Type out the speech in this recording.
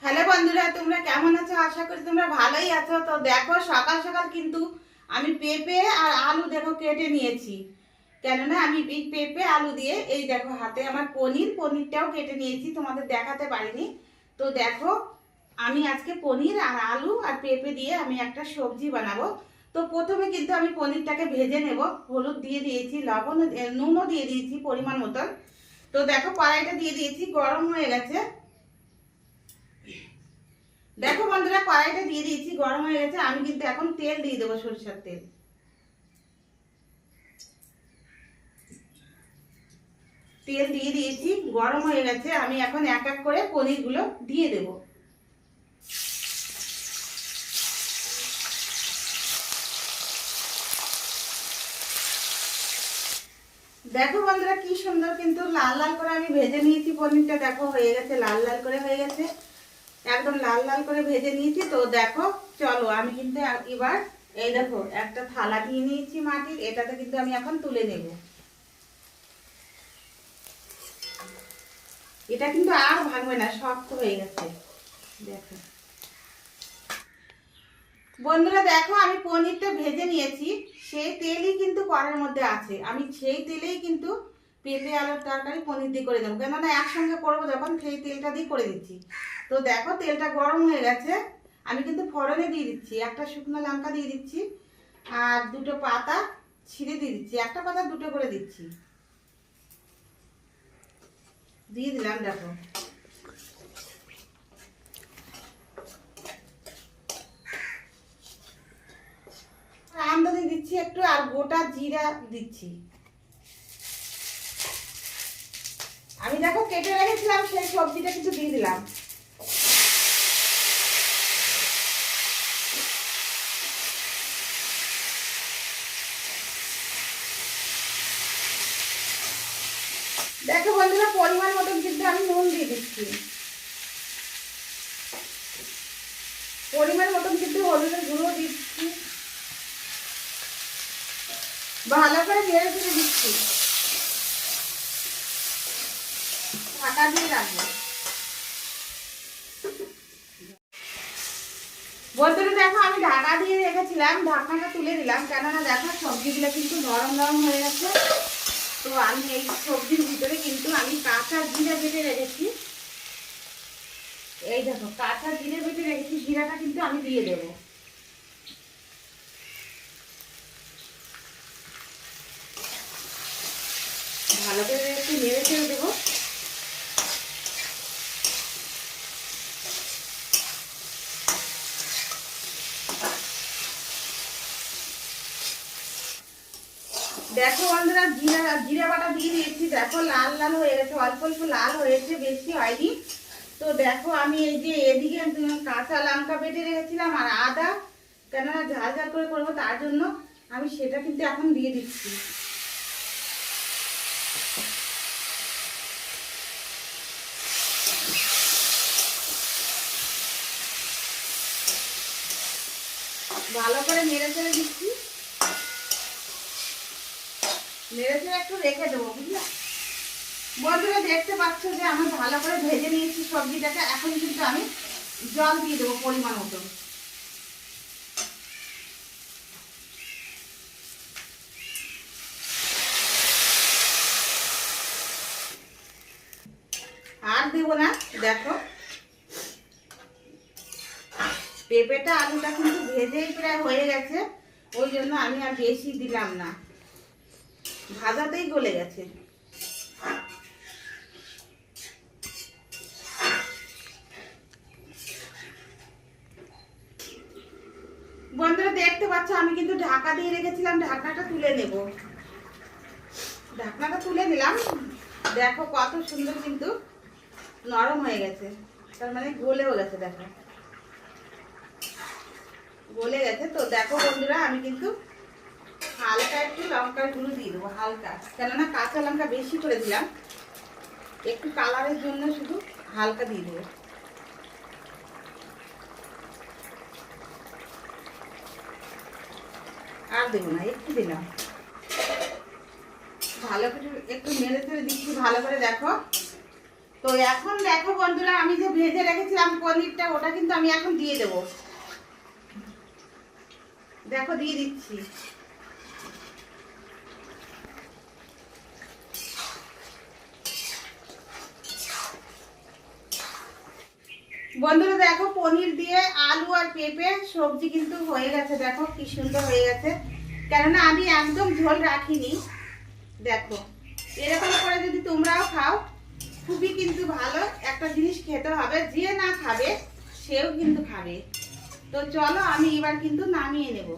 Hello বন্ধুরা, তোমরা কেমন আছো? আশা করি তোমরা ভালোই আছো। তো দেখো, সকাল সকাল কিন্তু আমি পেঁপে আর আলু দেখো কেটে নিয়েছি। কেননা আমি এই পেঁপে আলু দিয়ে এই দেখো হাতে আমার পনিরটাও কেটে নিয়েছি, তোমাদের দেখাতে পারিনি। তো দেখো, আমি আজকে পনির আর আলু আর পেঁপে দিয়ে আমি একটা সবজি বানাবো। তো প্রথমে কিন্তু আমি পনিরটাকে ভেজে নেব। হলুদ দিয়ে দিয়েছি, লবণ নুনও দিয়ে দিয়েছি পরিমাণ মতন। তো দেখো, কড়াইটা দিয়ে দিয়েছি, গরম হয়ে গেছে। দেখো বন্ধুরা, কড়াইটা দিয়ে দিয়েছি, গরম হয়ে গেছে। আমি কিন্তু এখন তেল দিয়ে দেবো, সরষের তেল। তেল দিয়ে দিয়েছি, গরম হয়ে গেছে। আমি এখন এক এক করে পনিরগুলো দিয়ে দেব। দেখো বন্ধুরা, কি সুন্দর কিন্তু লাল লাল করে আমি ভেজে নিয়েছি পনিরটা। দেখো হয়ে গেছে, লাল লাল করে হয়ে গেছে, একদম লাল লাল করে ভেজে নিয়েছি। তো দেখো, চলো আমি কিন্তু এবার এই দেখো একটা থালা নিয়ে নিয়েছি মাটির, এটাতে কিন্তু আমি এখন তুলে নেব। এটা কিন্তু আর ভাঙবে না, শক্ত হয়ে গেছে। দেখো বন্ধুরা, দেখো আমি পনিরটা ভেজে নিয়েছি, সেই তেলই কিন্তু কড়াইয়ের মধ্যে আছে। আমি সেই তেলেই কিন্তু পেঁপে আলুর তরকারি পনির দিয়ে করে দেবো, কেননা একসঙ্গে করবো যখন, সেই তেলটা দিয়ে করে দিচ্ছি। তো দেখো, তেলটা গরম হয়ে গেছে। আমি কিন্তু ফোড়নে দিয়ে দিচ্ছি, একটা শুকনো লঙ্কা দিয়ে দিচ্ছি, আর দুটো পাতা ছিঁড়ে দিয়ে দিচ্ছি। একটা পাতা দুটো করে দিচ্ছি, দিয়ে দিলাম। দেখো, আমদানি দিচ্ছি একটু, আর গোটা জিরা দিচ্ছি। আমি দেখো কেটে রেখেছিলাম সেই সবজিটা কিন্তু দিয়ে দিলাম। দেখো বন্ধুরা, পরিমাণ মতন কিন্তু আমি নুন দিয়ে দিচ্ছি, পরিমাণ মতন কিন্তু হলুদের গুঁড়ো দিচ্ছি, ভালো করে নেড়ে চেড়ে দিচ্ছি, ঢাকা দিয়ে রাখবো। বন্ধুরা দেখো, আমি ঢাকা দিয়ে রেখেছিলাম, ঢাকনাটা তুলে দিলাম, কেননা দেখো সবজিগুলো কিন্তু নরম নরম হয়ে গেছে। তো আমি এই সবজির ভিতরে কিন্তু আমি কাঁচা জিরে বেটে রেখেছি। এই দেখো, কাঁচা জিরে বেটে রেখেছি, জিরাটা কিন্তু আমি দিয়ে দেবো। ভালো করে একটু নেড়ে চেড়ে দেবো। দেখো বন্ধুরা, জিরা বাটা দিয়ে দিয়েছি। দেখো লাল লাল হয়ে গেছে, অল্প অল্প লাল হয়েছে, বেশি হয়নি। তো দেখো, আমি এই যে এদিকে কাঁচা লঙ্কা বেটে রেখেছিলাম আর আদা, কেননা ঝাল ঝাল করে করবো তার জন্য, আমি সেটা কিন্তু এখন দিয়ে দিচ্ছি। ভালো করে নেড়ে চেড়ে দিচ্ছি, নেড়ে চেড়ে একটু রেখে দেবো, বুঝলে বন্ধুরা। দেখতে পাচ্ছ যে আমি ভালো করে ভেজে নিয়েছি সবজিটাকে। এখন কিন্তু আমি জল দিয়ে দেবো পরিমাণ মতো। আর দেবো না। দেখো, পেঁপেটা আলুটা কিন্তু ভেজেই প্রায় হয়ে গেছে, ওই জন্য আমি আর বেশি দিলাম না, ভাজাতেই গলে গেছে। বন্ধুরা দেখতে পাচ্ছ, আমি কিন্তু ঢাকা দিয়ে রেখেছিলাম, ঢাকনাটা তুলে নেব। ঢাকনাটা তুলে নিলাম। দেখো কত সুন্দর কিন্তু নরম হয়ে গেছে, তার মানে গলেও গেছে। দেখো গলে গেছে। তো দেখো বন্ধুরা, আমি কিন্তু হালকা একটু লঙ্কার গুঁড়ো দিয়ে দেবো, হালকা, কেননা কাঁচা লঙ্কা বেশি করে দিলাম, একটু কালারের জন্য শুধু হালকা দিয়ে দেবো। আর দেবো না, একটু দিলাম। ভালো করে একটু নেড়ে চেড়ে দিচ্ছি ভালো করে। দেখো তো এখন দেখো বন্ধুরা, আমি যে ভেজে রেখেছিলাম পনিরটা, ওটা কিন্তু আমি এখন দিয়ে দেবো। দেখো দিয়ে দিচ্ছি। বন্ধুরা দেখো, পনির দিয়ে আলু আর পেঁপে সবজি কিন্তু হয়ে গেছে। দেখো কি সুন্দর হয়ে গেছে, কেননা আমি একদম ঝোল রাখিনি। দেখো এরকম করে যদি তোমরাও খাও, খুবই কিন্তু ভালো একটা জিনিস খেতে হবে। যে না খাবে সেও কিন্তু খাবে। তো চলো আমি এবার কিন্তু নামিয়ে নেব।